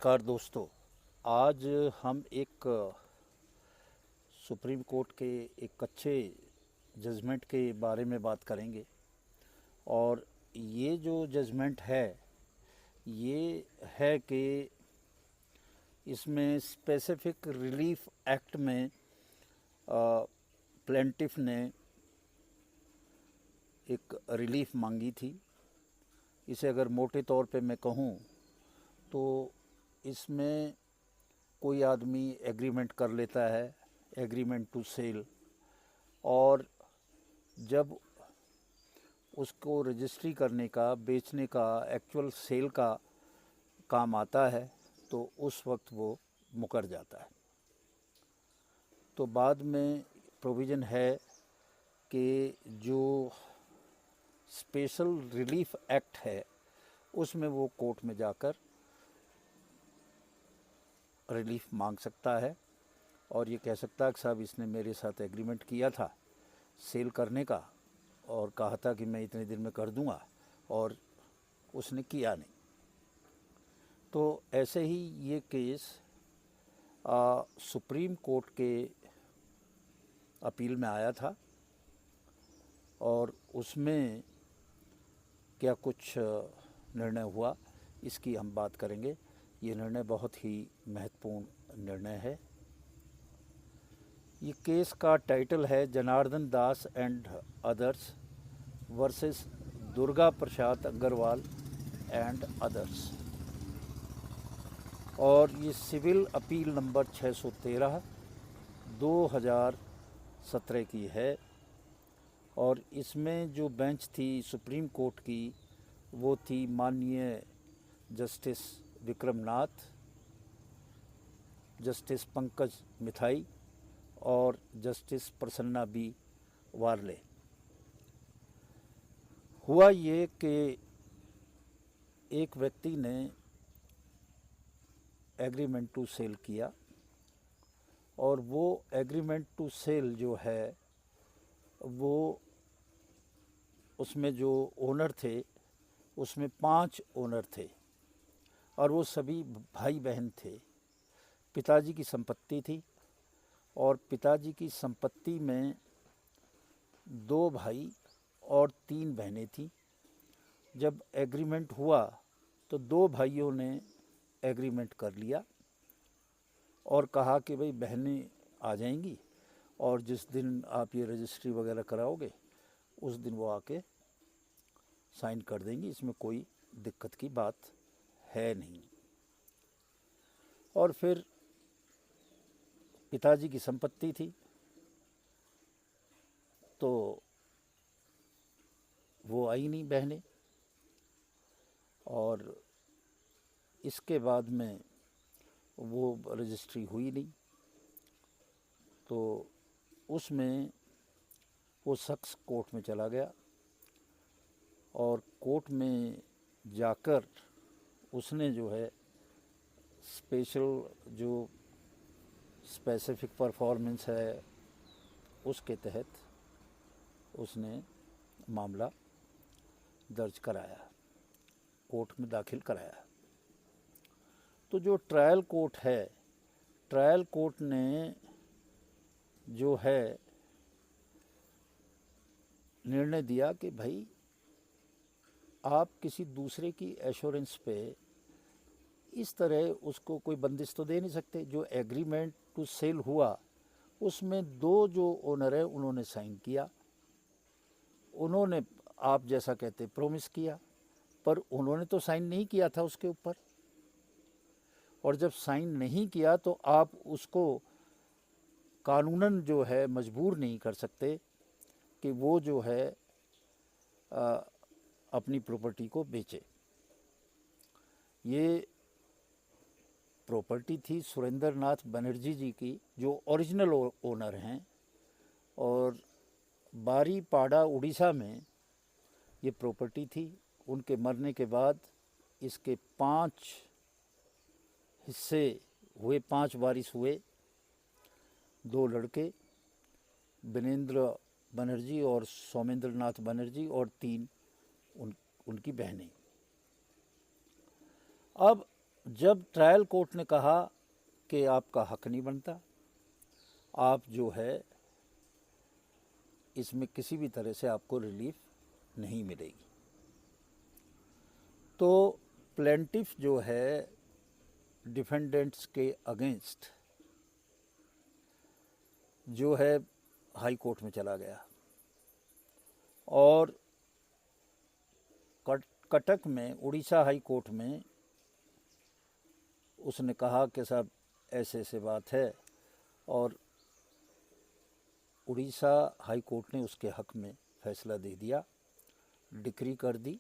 नमस्कार दोस्तों। आज हम एक सुप्रीम कोर्ट के एक अच्छे जजमेंट के बारे में बात करेंगे। और ये जो जजमेंट है ये है कि इसमें स्पेसिफिक रिलीफ एक्ट में प्लेंटिफ ने एक रिलीफ मांगी थी। इसे अगर मोटे तौर पे मैं कहूँ तो इसमें कोई आदमी एग्रीमेंट कर लेता है, एग्रीमेंट टू सेल, और जब उसको रजिस्ट्री करने का, बेचने का, एक्चुअल सेल का काम आता है तो उस वक्त वो मुकर जाता है। तो बाद में प्रोविज़न है कि जो स्पेशल रिलीफ एक्ट है उसमें वो कोर्ट में जाकर रिलीफ मांग सकता है और ये कह सकता है कि साहब इसने मेरे साथ एग्रीमेंट किया था सेल करने का और कहा था कि मैं इतने दिन में कर दूंगा और उसने किया नहीं। तो ऐसे ही ये केस सुप्रीम कोर्ट के अपील में आया था और उसमें क्या कुछ निर्णय हुआ इसकी हम बात करेंगे। ये निर्णय बहुत ही महत्वपूर्ण निर्णय है। ये केस का टाइटल है Janardan Das and others versus Durga Prasad Agarwal and others, और ये सिविल अपील नंबर 613 2017 की है। और इसमें जो बेंच थी सुप्रीम कोर्ट की वो थी माननीय जस्टिस विक्रम नाथ, जस्टिस पंकज मिथाई और जस्टिस प्रसन्ना बी वार्ले। हुआ ये कि एक व्यक्ति ने एग्रीमेंट टू सेल किया और वो एग्रीमेंट टू सेल जो है वो उसमें जो ओनर थे उसमें 5 ओनर थे और वो सभी भाई बहन थे। पिताजी की संपत्ति थी और पिताजी की संपत्ति में 2 भाई और 3 बहनें थीं। जब एग्रीमेंट हुआ तो 2 भाइयों ने एग्रीमेंट कर लिया और कहा कि भाई बहनें आ जाएंगी और जिस दिन आप ये रजिस्ट्री वगैरह कराओगे उस दिन वो आके साइन कर देंगी, इसमें कोई दिक्कत की बात है नहीं। और फिर पिताजी की संपत्ति थी तो वो आई नहीं बहनें, और इसके बाद में वो रजिस्ट्री हुई नहीं। तो उसमें वो शख्स कोर्ट में चला गया और कोर्ट में जाकर उसने जो है स्पेशल जो स्पेसिफिक परफॉर्मेंस है उसके तहत उसने मामला दर्ज कराया, कोर्ट में दाखिल कराया। तो जो ट्रायल कोर्ट है, ट्रायल कोर्ट ने जो है निर्णय दिया कि भाई आप किसी दूसरे की एश्योरेंस पे इस तरह उसको कोई बंदिश तो दे नहीं सकते। जो एग्रीमेंट टू सेल हुआ उसमें 2 जो ओनर है उन्होंने साइन किया, उन्होंने आप जैसा कहते प्रोमिस किया, पर उन्होंने तो साइन नहीं किया था उसके ऊपर। और जब साइन नहीं किया तो आप उसको कानूनन जो है मजबूर नहीं कर सकते कि वो जो है अपनी प्रॉपर्टी को बेचे। ये प्रॉपर्टी थी सुरेंद्र नाथ बनर्जी जी की जो ओरिजिनल ओनर हैं, और बारीपाड़ा उड़ीसा में ये प्रॉपर्टी थी। उनके मरने के बाद इसके 5 हिस्से हुए, 5 वारिस हुए। 2 लड़के विनेंद्र बनर्जी और सोमेंद्र नाथ बनर्जी और 3 उनकी बहनें। अब जब ट्रायल कोर्ट ने कहा कि आपका हक नहीं बनता, आप जो है इसमें किसी भी तरह से आपको रिलीफ नहीं मिलेगी, तो प्लेंटिफ जो है डिफेंडेंट्स के अगेंस्ट जो है हाई कोर्ट में चला गया और कटक में उड़ीसा हाई कोर्ट में उसने कहा कि साहब ऐसे ऐसे बात है, और उड़ीसा हाई कोर्ट ने उसके हक में फैसला दे दिया, डिक्री कर दी।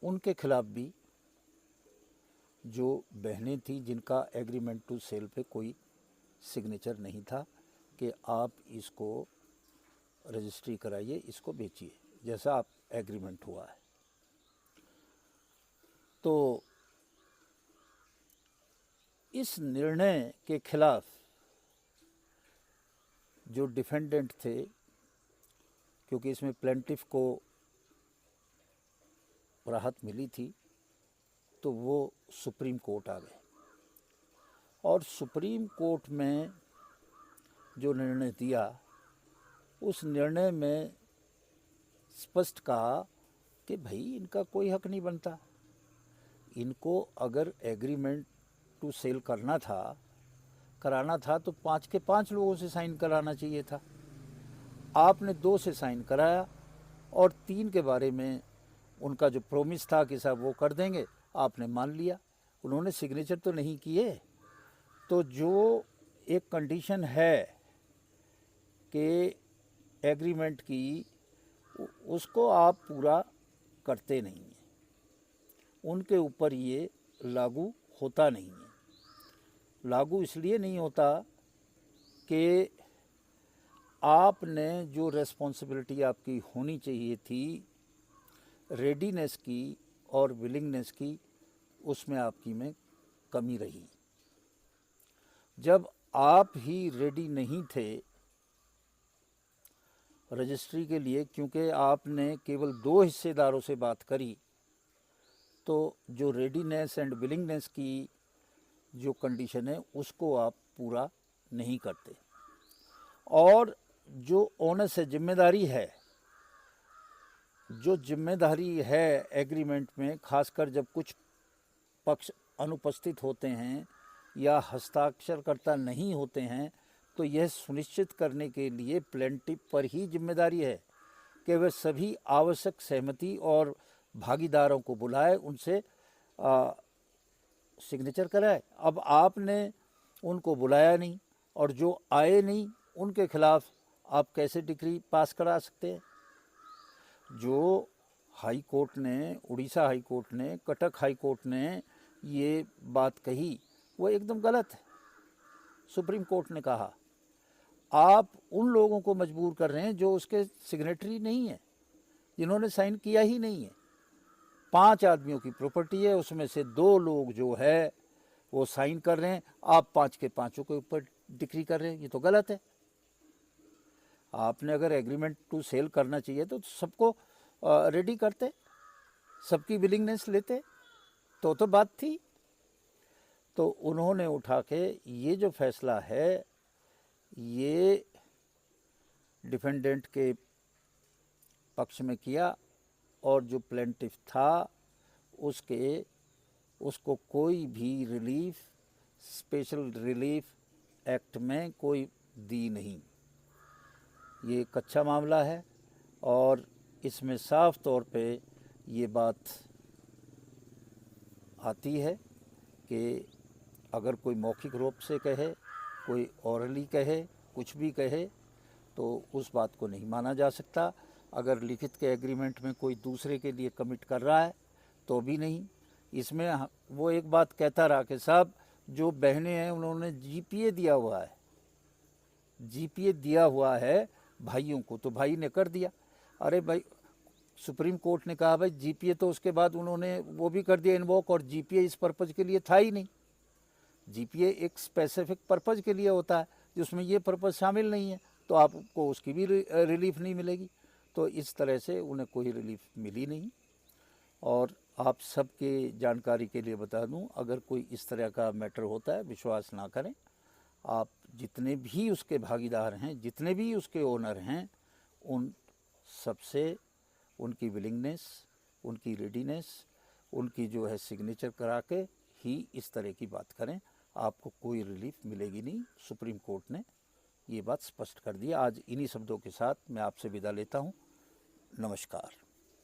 उनके खिलाफ भी जो बहनें थी जिनका एग्रीमेंट टू सेल पे कोई सिग्नेचर नहीं था कि आप इसको रजिस्ट्री कराइए, इसको बेचिए, जैसा आप एग्रीमेंट हुआ है, तो इस निर्णय के खिलाफ जो डिफेंडेंट थे, क्योंकि इसमें प्लेंटिफ को राहत मिली थी, तो वो सुप्रीम कोर्ट आ गए और सुप्रीम कोर्ट में जो निर्णय दिया उस निर्णय में स्पष्ट कहा कि भाई इनका कोई हक नहीं बनता, इनको अगर एग्रीमेंट टू सेल कराना था तो 5 के 5 लोगों से साइन कराना चाहिए था। आपने 2 से साइन कराया और 3 के बारे में उनका जो प्रोमिस था कि साहब वो कर देंगे, आपने मान लिया, उन्होंने सिग्नेचर तो नहीं किए। तो जो एक कंडीशन है कि एग्रीमेंट की, उसको आप पूरा करते नहीं हैं, उनके ऊपर ये लागू होता नहीं है। लागू इसलिए नहीं होता कि आपने जो रेस्पॉन्सिबिलिटी आपकी होनी चाहिए थी रेडीनेस की और विलिंगनेस की, उसमें आपकी में कमी रही। जब आप ही रेडी नहीं थे रजिस्ट्री के लिए, क्योंकि आपने केवल 2 हिस्सेदारों से बात करी, तो जो रेडीनेस एंड विलिंगनेस की जो कंडीशन है उसको आप पूरा नहीं करते। और जो ओनस है, जिम्मेदारी है, जो जिम्मेदारी है एग्रीमेंट में, खासकर जब कुछ पक्ष अनुपस्थित होते हैं या हस्ताक्षरकर्ता नहीं होते हैं, तो यह सुनिश्चित करने के लिए प्लेंटिफ पर ही जिम्मेदारी है कि वह सभी आवश्यक सहमति और भागीदारों को बुलाए, उनसे सिग्नेचर कराए। अब आपने उनको बुलाया नहीं और जो आए नहीं उनके खिलाफ आप कैसे डिक्री पास करा सकते हैं? जो हाई कोर्ट ने, उड़ीसा हाई कोर्ट ने, कटक हाई कोर्ट ने ये बात कही वो एकदम गलत है। सुप्रीम कोर्ट ने कहा आप उन लोगों को मजबूर कर रहे हैं जो उसके सिग्नेटरी नहीं है, जिन्होंने साइन किया ही नहीं है। 5 आदमियों की प्रॉपर्टी है, उसमें से 2 लोग जो है वो साइन कर रहे हैं, आप 5 के 5 के ऊपर डिक्री कर रहे हैं, ये तो गलत है। आपने अगर एग्रीमेंट टू सेल करना चाहिए तो सबको रेडी करते, सबकी विलिंगनेस लेते, तो बात थी। तो उन्होंने उठा के ये जो फैसला है ये डिफेंडेंट के पक्ष में किया, और जो प्लेंटिफ था उसको कोई भी रिलीफ, स्पेशल रिलीफ एक्ट में कोई दी नहीं। ये एक अच्छा मामला है और इसमें साफ तौर पे ये बात आती है कि अगर कोई मौखिक रूप से कहे, कोई ओरली कहे, कुछ भी कहे, तो उस बात को नहीं माना जा सकता। अगर लिखित के एग्रीमेंट में कोई दूसरे के लिए कमिट कर रहा है तो भी नहीं। इसमें वो एक बात कहता रहा कि साहब जो बहनें हैं उन्होंने जीपीए दिया हुआ है, जीपीए दिया हुआ है भाइयों को, तो भाई ने कर दिया। अरे भाई, सुप्रीम कोर्ट ने कहा भाई जीपीए तो उसके बाद उन्होंने वो भी कर दिया इन्वोक, और जीपीए इस पर्पज़ के लिए था ही नहीं। जीपीए एक स्पेसिफिक पर्पज़ के लिए होता है जिसमें ये पर्पज़ शामिल नहीं है, तो आपको उसकी भी रिलीफ नहीं मिलेगी। तो इस तरह से उन्हें कोई रिलीफ मिली नहीं। और आप सबके जानकारी के लिए बता दूं, अगर कोई इस तरह का मैटर होता है विश्वास ना करें। आप जितने भी उसके भागीदार हैं, जितने भी उसके ओनर हैं, उन सबसे उनकी विलिंगनेस, उनकी रेडीनेस, उनकी जो है सिग्नेचर करा के ही इस तरह की बात करें। आपको कोई रिलीफ मिलेगी नहीं। सुप्रीम कोर्ट ने ये बात स्पष्ट कर दी। आज इन्हीं शब्दों के साथ मैं आपसे विदा लेता हूँ। नमस्कार।